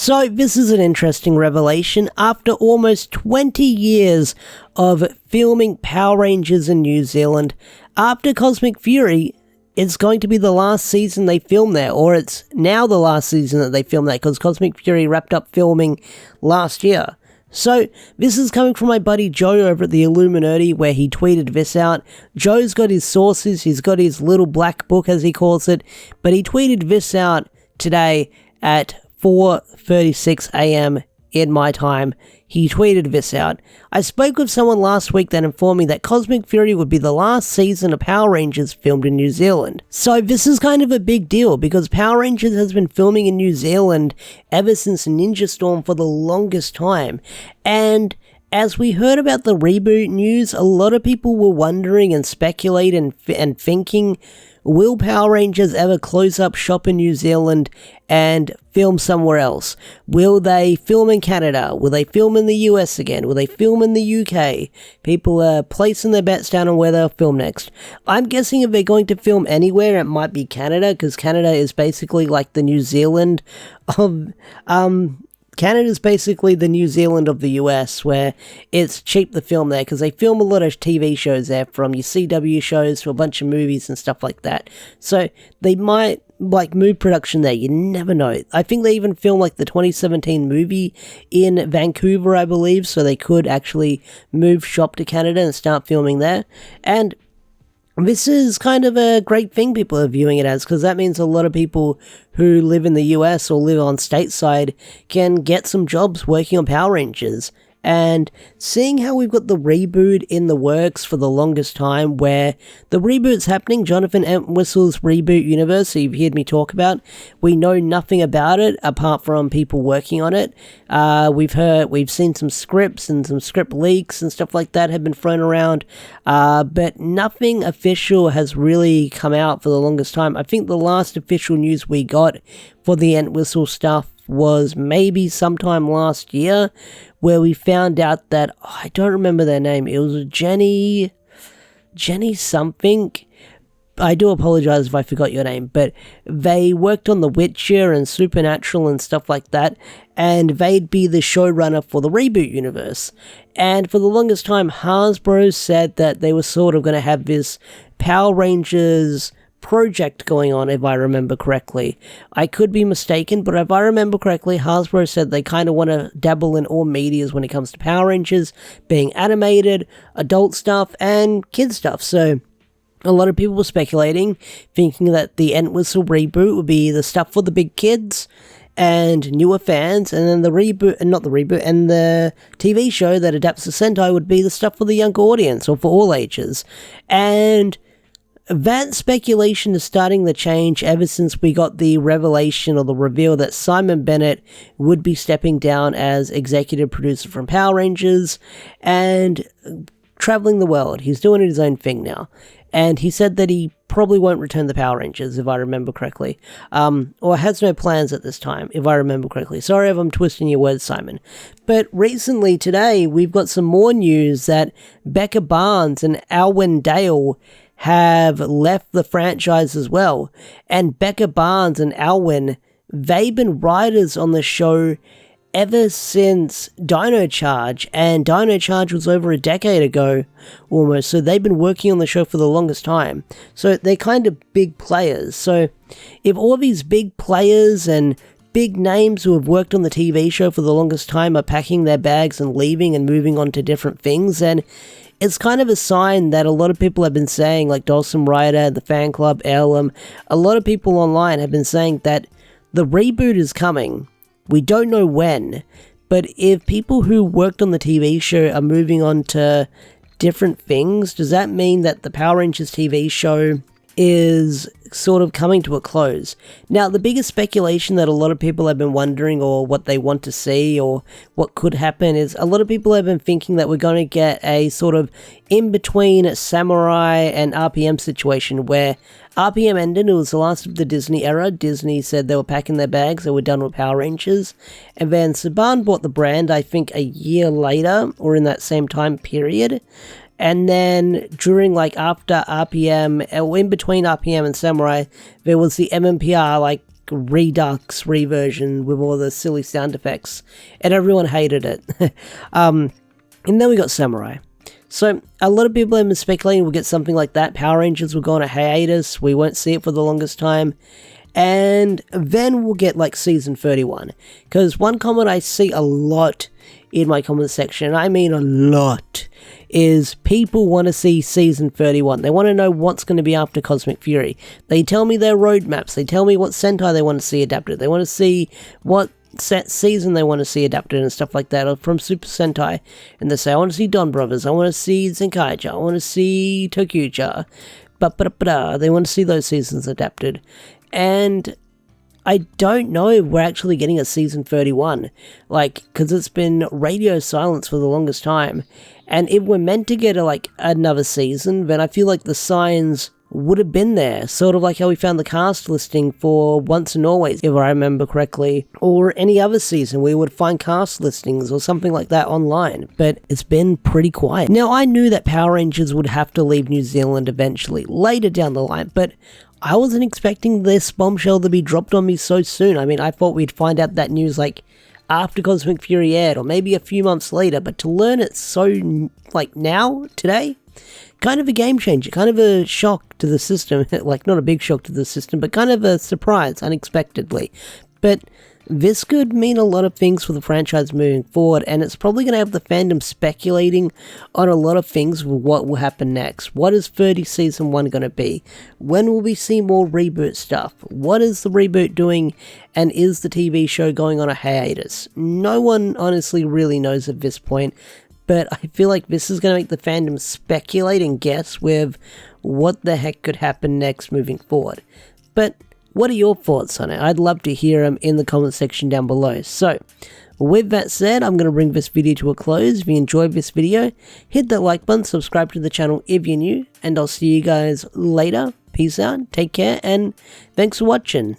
So this is an interesting revelation. After almost 20 years of filming Power Rangers in New Zealand, after Cosmic Fury, it's going to be the last season they film there, or it's now the last season that they film there, because Cosmic Fury wrapped up filming last year. So, this is coming from my buddy Joe over at the Illuminati, where he tweeted this out. Joe's got his sources, he's got his little black book as he calls it, but he tweeted this out today at 4:36 a.m. in my time. He tweeted this out. I spoke with someone last week that informed me that Cosmic Fury would be the last season of Power Rangers filmed in New Zealand. So this is kind of a big deal because Power Rangers has been filming in New Zealand ever since Ninja Storm for the longest time. And as we heard about the reboot news, a lot of people were wondering and speculating and thinking, will Power Rangers ever close up shop in New Zealand and film somewhere else? Will they film in Canada? Will they film in the US again? Will they film in the UK? People are placing their bets down on where they'll film next. I'm guessing if they're going to film anywhere, it might be Canada, because Canada is basically like the New Zealand of, Canada's basically the New Zealand of the US, where it's cheap to film there, because they film a lot of TV shows there, from your CW shows to a bunch of movies and stuff like that. So they might move production there, you never know. I think they even filmed the 2017 movie in Vancouver, I believe, so they could actually move shop to Canada and start filming there. And this is kind of a great thing people are viewing it as, because that means a lot of people who live in the US or live on stateside can get some jobs working on Power Rangers. And seeing how we've got the reboot in the works for the longest time, where the reboot's happening, Jonathan Entwistle's Reboot universe, you've heard me talk about, we know nothing about it apart from people working on it. We've seen some scripts and some script leaks and stuff like that have been thrown around, but nothing official has really come out for the longest time. I think the last official news we got for the Entwistle stuff was maybe sometime last year, where we found out that, I don't remember their name, it was Jenny something. I do apologize if I forgot your name, but they worked on The Witcher and Supernatural and stuff like that, and they'd be the showrunner for the Reboot universe. And for the longest time, Hasbro said that they were sort of going to have this Power Rangers project going on, if I remember correctly. I could be mistaken, but if I remember correctly, Hasbro said they kind of want to dabble in all medias when it comes to Power Rangers, being animated, adult stuff, and kid stuff. So a lot of people were speculating, thinking that the Entwistle reboot would be the stuff for the big kids and newer fans, and then the TV show that adapts to Sentai would be the stuff for the younger audience, or for all ages. And that speculation is starting to change ever since we got the revelation or the reveal that Simon Bennett would be stepping down as executive producer from Power Rangers and traveling the world. He's doing his own thing now. And he said that he probably won't return the Power Rangers, if I remember correctly. Or has no plans at this time, if I remember correctly. Sorry if I'm twisting your words, Simon. But recently, today, we've got some more news that Becca Barnes and Alwyn Dale have left the franchise as well. And Becca Barnes and Alwyn, they've been writers on the show ever since Dino Charge, and Dino Charge was over a decade ago almost, so they've been working on the show for the longest time. So they're kind of big players. So if all these big players and big names who have worked on the TV show for the longest time are packing their bags and leaving and moving on to different things, then it's kind of a sign that a lot of people have been saying, like Dawson Ryder, the fan club, Elam, a lot of people online have been saying that the reboot is coming. We don't know when, but if people who worked on the TV show are moving on to different things, does that mean that the Power Rangers TV show is sort of coming to a close? Now, the biggest speculation that a lot of people have been wondering, or what they want to see, or what could happen, is a lot of people have been thinking that we're going to get a sort of in-between Samurai and RPM situation, where RPM ended, it was the last of the Disney era. Disney said they were packing their bags, they were done with Power Rangers, and then Saban bought the brand, I think a year later, or in that same time period. And then during, after RPM, or in between RPM and Samurai, there was the MMPR, Redux reversion with all the silly sound effects, and everyone hated it. And then we got Samurai. So a lot of people have been speculating we'll get something like that. Power Rangers will go on a hiatus, we won't see it for the longest time, and then we'll get like season 31. Because one comment I see a lot in my comment section, and I mean a lot, is people want to see season 31. They want to know what's going to be after Cosmic Fury. They tell me their roadmaps, they tell me what Sentai they want to see adapted, they want to see what set season they want to see adapted and stuff like that, or from Super Sentai, and they say, I want to see Don Brothers, I want to see Zenkaicha, I want to see Tokyucha, they want to see those seasons adapted, and I don't know if we're actually getting a season 31, because it's been radio silence for the longest time, and if we're meant to get another season, then I feel like the signs would have been there, sort of like how we found the cast listing for Once and Always, if I remember correctly, or any other season we would find cast listings or something like that online, but it's been pretty quiet. Now, I knew that Power Rangers would have to leave New Zealand eventually, later down the line, but I wasn't expecting this bombshell to be dropped on me so soon. I mean, I thought we'd find out that news after Cosmic Fury aired, or maybe a few months later, but to learn it so, now, today, kind of a game changer, kind of a shock to the system, not a big shock to the system, but kind of a surprise, unexpectedly. But this could mean a lot of things for the franchise moving forward, and it's probably going to have the fandom speculating on a lot of things with what will happen next. What is 30 Season 1 going to be? When will we see more Reboot stuff? What is the Reboot doing, and is the TV show going on a hiatus? No one honestly really knows at this point, but I feel like this is going to make the fandom speculate and guess with what the heck could happen next moving forward. But what are your thoughts on it? I'd love to hear them in the comment section down below. So, with that said, I'm going to bring this video to a close. If you enjoyed this video, hit that like button, subscribe to the channel if you're new, and I'll see you guys later. Peace out, take care, and thanks for watching.